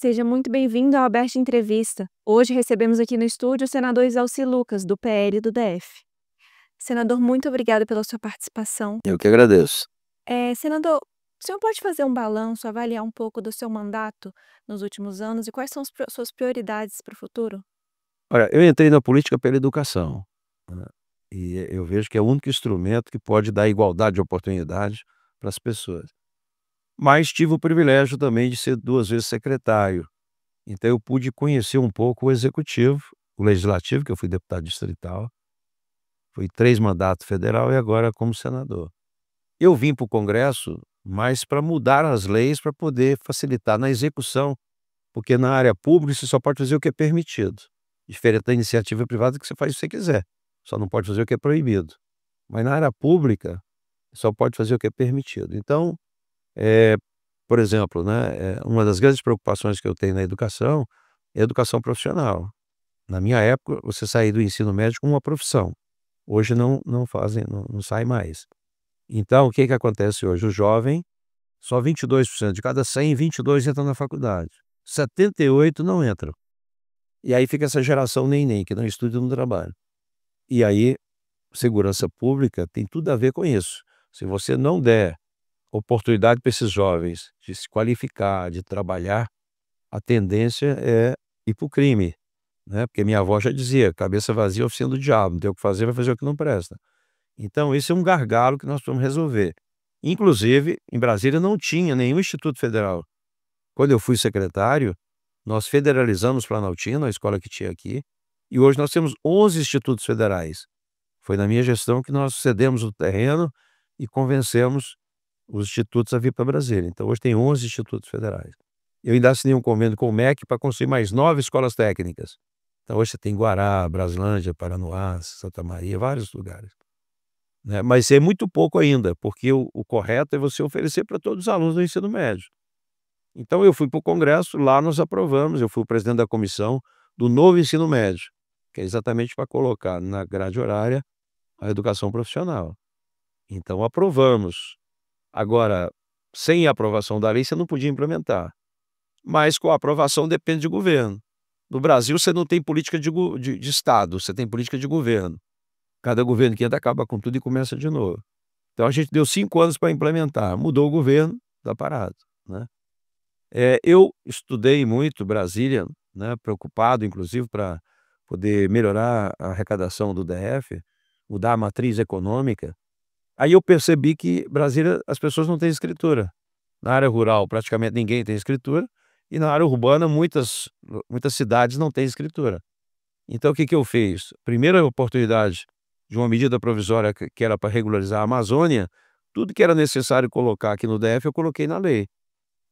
Seja muito bem-vindo ao Aberta Entrevista. Hoje recebemos aqui no estúdio o senador Isalci Lucas, do PL do DF. Senador, muito obrigada pela sua participação. Eu que agradeço. Senador, o senhor pode fazer um balanço, avaliar um pouco do seu mandato nos últimos anos e quais são as suas prioridades para o futuro? Olha, eu entrei na política pela educação, né, e eu vejo que é o único instrumento que pode dar igualdade de oportunidade para as pessoas. Mas tive o privilégio também de ser 2 vezes secretário, então eu pude conhecer um pouco o executivo, o legislativo, que eu fui deputado distrital, fui 3 mandatos federal e agora como senador. Eu vim para o Congresso mais para mudar as leis para poder facilitar na execução, porque na área pública você só pode fazer o que é permitido, diferente da iniciativa privada que você faz o que você quiser, só não pode fazer o que é proibido. Mas na área pública, só pode fazer o que é permitido. Então, eh, por exemplo, né, uma das grandes preocupações que eu tenho na educação é a educação profissional. Na minha época, você saía do ensino médio com uma profissão, hoje não fazem, não sai mais. Então o que que acontece hoje? O jovem, só 22% de cada 100, 22 entram na faculdade, 78 não entram. E aí fica essa geração neném, que não estuda e não trabalha. E aí, segurança pública tem tudo a ver com isso. Se você não der oportunidade para esses jovens de se qualificar, de trabalhar, a tendência é ir para o crime, né, porque minha avó já dizia: "Cabeça vazia, oficina do diabo, não tem o que fazer, vai fazer o que não presta". Então esse é um gargalo que nós precisamos resolver. Inclusive, em Brasília não tinha nenhum instituto federal. Quando eu fui secretário, nós federalizamos Planaltina, a escola que tinha aqui, e hoje nós temos 11 institutos federais. Foi na minha gestão que nós cedemos o terreno e convencemos os institutos a vir para Brasília. Então hoje tem 11 institutos federais. Eu ainda assinei um convênio com o MEC para construir mais 9 escolas técnicas. Então hoje você tem Guará, Braslândia, Paranoá, Santa Maria, vários lugares, né. Mas é muito pouco ainda, porque o correto é você oferecer para todos os alunos do ensino médio. Então eu fui para o Congresso, lá nós aprovamos, eu fui o presidente da comissão do novo ensino médio, que é exatamente para colocar na grade horária a educação profissional. Então aprovamos. Agora, sem a aprovação da lei você não podia implementar, mas com a aprovação depende de governo. No Brasil você não tem política de estado, você tem política de governo. Cada governo que entra acaba com tudo e começa de novo. Então a gente deu 5 anos para implementar, mudou o governo, está parado, né. Eu estudei muito Brasília, né, preocupado inclusive para poder melhorar a arrecadação do DF, mudar a matriz econômica. Aí eu percebi que Brasília as pessoas não têm escritura. Na área rural praticamente ninguém tem escritura, e na área urbana muitas cidades não têm escritura. Então o que que eu fiz? Primeira oportunidade de uma medida provisória que era para regularizar a Amazônia, tudo que era necessário colocar aqui no DF eu coloquei na lei.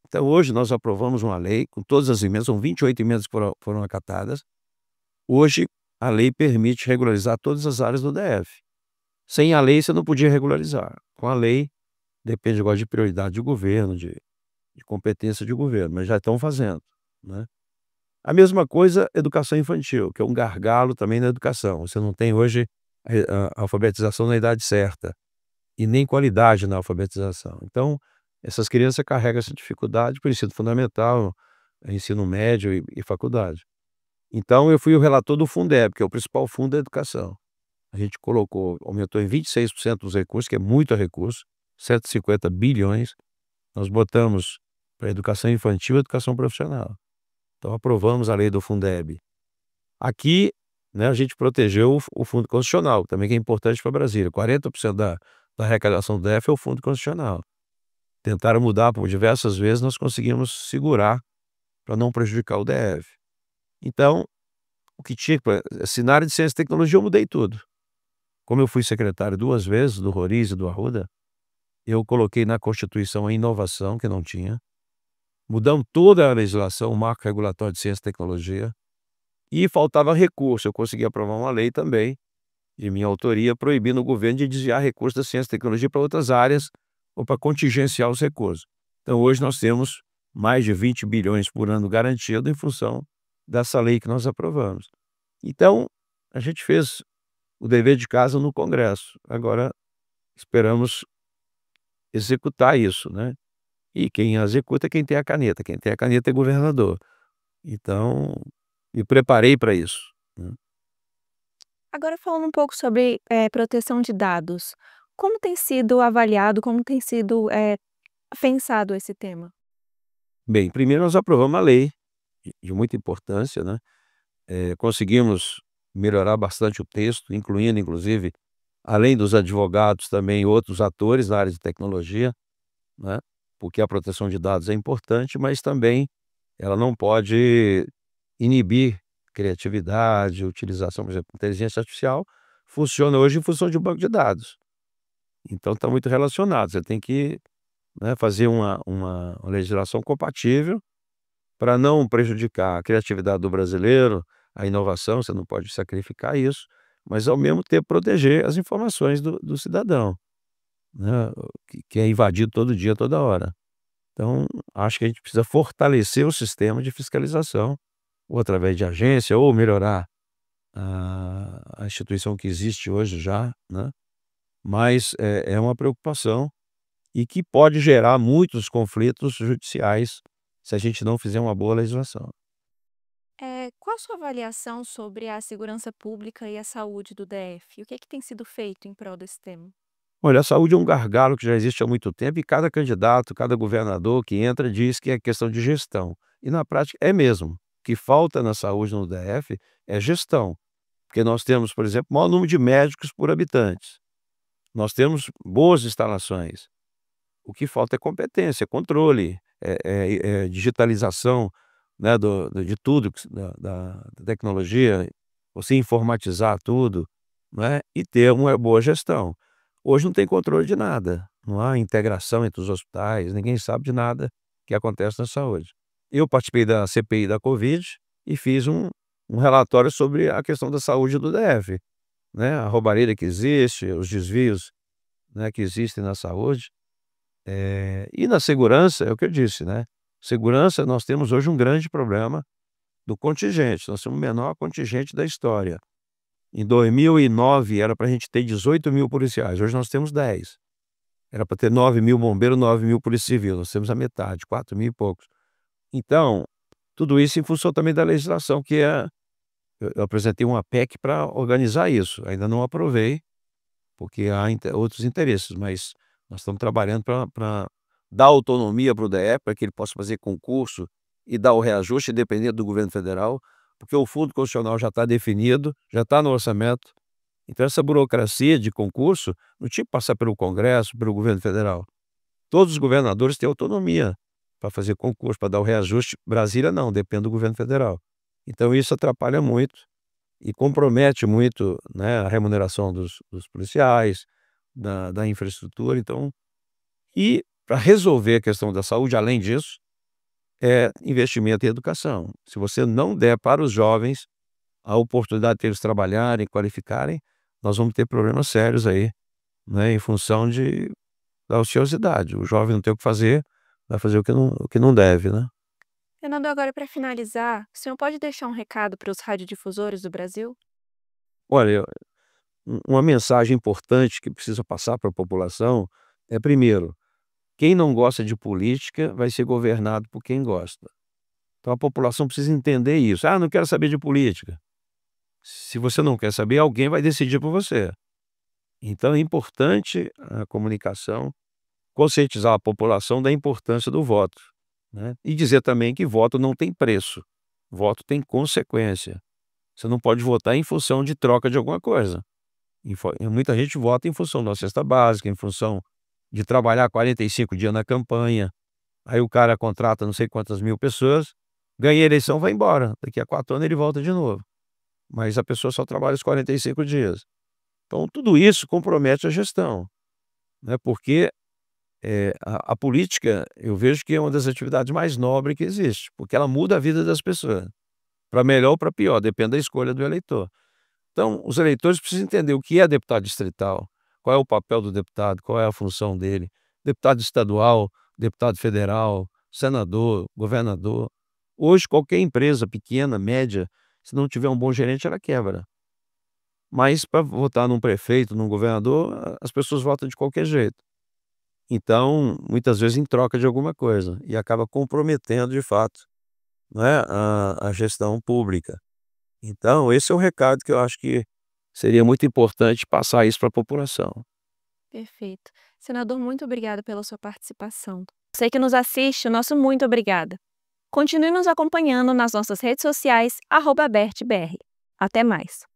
Então hoje nós aprovamos uma lei com todas as emendas, são 28 emendas que foram acatadas. Hoje a lei permite regularizar todas as áreas do DF. Sem a lei você não podia regularizar. Com a lei, depende agora de prioridade de governo, de competência de governo, mas já estão fazendo, né. A mesma coisa educação infantil, que é um gargalo também na educação. Você não tem hoje a alfabetização na idade certa, e nem qualidade na alfabetização. Então, essas crianças carregam essa dificuldade para o ensino fundamental, ensino médio e faculdade. Então eu fui o relator do Fundeb, que é o principal fundo da educação. A gente colocou, aumentou em 26% os recursos, que é muito recurso, 150 bilhões, nós botamos para educação infantil e educação profissional. Então aprovamos a lei do Fundeb. Aqui, né, a gente protegeu o fundo constitucional, também que é importante para Brasília, 40% da arrecadação do DF é o fundo constitucional. Tentaram mudar por diversas vezes, nós conseguimos segurar para não prejudicar o DF. Então, o que tinha assim, na área de ciência e tecnologia eu mudei tudo. Como eu fui secretário 2 vezes do Roriz e do Arruda, eu coloquei na Constituição a inovação, que não tinha, mudamos toda a legislação, o marco regulatório de ciência e tecnologia, e faltava recurso, eu consegui aprovar uma lei também, de minha autoria, proibindo o governo de desviar recursos da ciência e tecnologia para outras áreas, ou para contingenciar os recursos. Então hoje nós temos mais de 20 bilhões por ano garantido em função dessa lei que nós aprovamos. Então, a gente fez o dever de casa no Congresso, agora esperamos executar isso, né. E quem executa é quem tem a caneta é governador. Então, me preparei para isso, né. Agora falando um pouco sobre, proteção de dados, como tem sido avaliado, como tem sido, pensado esse tema? Bem, primeiro nós aprovamos uma lei de muita importância, né, conseguimos melhorar bastante o texto, incluindo inclusive, além dos advogados, também outros atores na área de tecnologia, né, porque a proteção de dados é importante, mas também ela não pode inibir criatividade, utilização, por exemplo, inteligência artificial funciona hoje em função de um banco de dados. Então está muito relacionado, você tem que, né, fazer uma legislação compatível para não prejudicar a criatividade do brasileiro, a inovação, você não pode sacrificar isso, mas ao mesmo tempo proteger as informações do cidadão, né, que é invadido todo dia, toda hora. Então, acho que a gente precisa fortalecer o sistema de fiscalização, ou através de agência, ou melhorar a instituição que existe hoje já, né, mas é uma preocupação e que pode gerar muitos conflitos judiciais, se a gente não fizer uma boa legislação. Qual a sua avaliação sobre a segurança pública e a saúde do DF? O que é que tem sido feito em prol desse tema? Olha, a saúde é um gargalo que já existe há muito tempo e cada candidato, cada governador que entra diz que é questão de gestão. E na prática é mesmo. O que falta na saúde no DF é gestão, porque nós temos, por exemplo, o maior número de médicos por habitantes. Nós temos boas instalações. O que falta é competência, controle, digitalização, né, de tudo, da tecnologia, você informatizar tudo, né, e ter uma boa gestão. Hoje não tem controle de nada, não há integração entre os hospitais, ninguém sabe de nada que acontece na saúde. Eu participei da CPI da Covid e fiz um relatório sobre a questão da saúde do DF, né, a roubalheira que existe, os desvios, né, que existem na saúde. E na segurança, é o que eu disse, né, segurança nós temos hoje um grande problema do contingente, nós temos o menor contingente da história. Em 2009 era para a gente ter 18.000 policiais, hoje nós temos 10. Era para ter 9.000 bombeiros, 9.000 polícia civil, nós temos a metade, 4.000 e poucos. Então, tudo isso em função também da legislação que é eu apresentei uma PEC para organizar isso, ainda não aprovei, porque há outros interesses, mas nós estamos trabalhando para dar autonomia para o DF, para que ele possa fazer concurso e dar o reajuste independente do governo federal, porque o fundo constitucional já está definido, já está no orçamento. Então essa burocracia de concurso não tinha que passar pelo Congresso, pelo governo federal. Todos os governadores têm autonomia para fazer concurso, para dar o reajuste. Brasília não, depende do governo federal. Então isso atrapalha muito e compromete muito, né, a remuneração dos policiais, da infraestrutura, então e para resolver a questão da saúde, além disso, é investimento em educação. Se você não der para os jovens a oportunidade de eles trabalharem, qualificarem, nós vamos ter problemas sérios aí, né, em função da ociosidade. O jovem não tem o que fazer, vai fazer o que não deve, né. Fernando, agora para finalizar, o senhor pode deixar um recado para os radiodifusores do Brasil? Olha, uma mensagem importante que precisa passar para a população é, primeiro, quem não gosta de política vai ser governado por quem gosta. Então a população precisa entender isso. "Ah, não quero saber de política". Se você não quer saber, alguém vai decidir por você. Então é importante a comunicação, conscientizar a população da importância do voto, né, e dizer também que voto não tem preço, voto tem consequência. Você não pode votar em função de troca de alguma coisa. Muita gente vota em função da cesta básica, em função de trabalhar 45 dias na campanha, aí o cara contrata não sei quantas mil pessoas, ganha a eleição, vai embora, daqui a 4 anos ele volta de novo, mas a pessoa só trabalha os 45 dias. Então tudo isso compromete a gestão, né, porque, a política eu vejo que é uma das atividades mais nobres que existe, porque ela muda a vida das pessoas, para melhor ou para pior, depende da escolha do eleitor. Então, os eleitores precisam entender o que é deputado distrital, qual é o papel do deputado, qual é a função dele, deputado estadual, deputado federal, senador, governador. Hoje, qualquer empresa pequena, média, se não tiver um bom gerente, ela quebra. Mas para votar num prefeito, num governador, as pessoas votam de qualquer jeito. Então, muitas vezes em troca de alguma coisa, e acaba comprometendo de fato não é, a gestão pública. Então esse é o recado que eu acho que seria muito importante passar isso para a população. Perfeito. Senador, muito obrigada pela sua participação. Você que nos assiste, o nosso muito obrigada. Continue nos acompanhando nas nossas redes sociais, @bertbr. Até mais.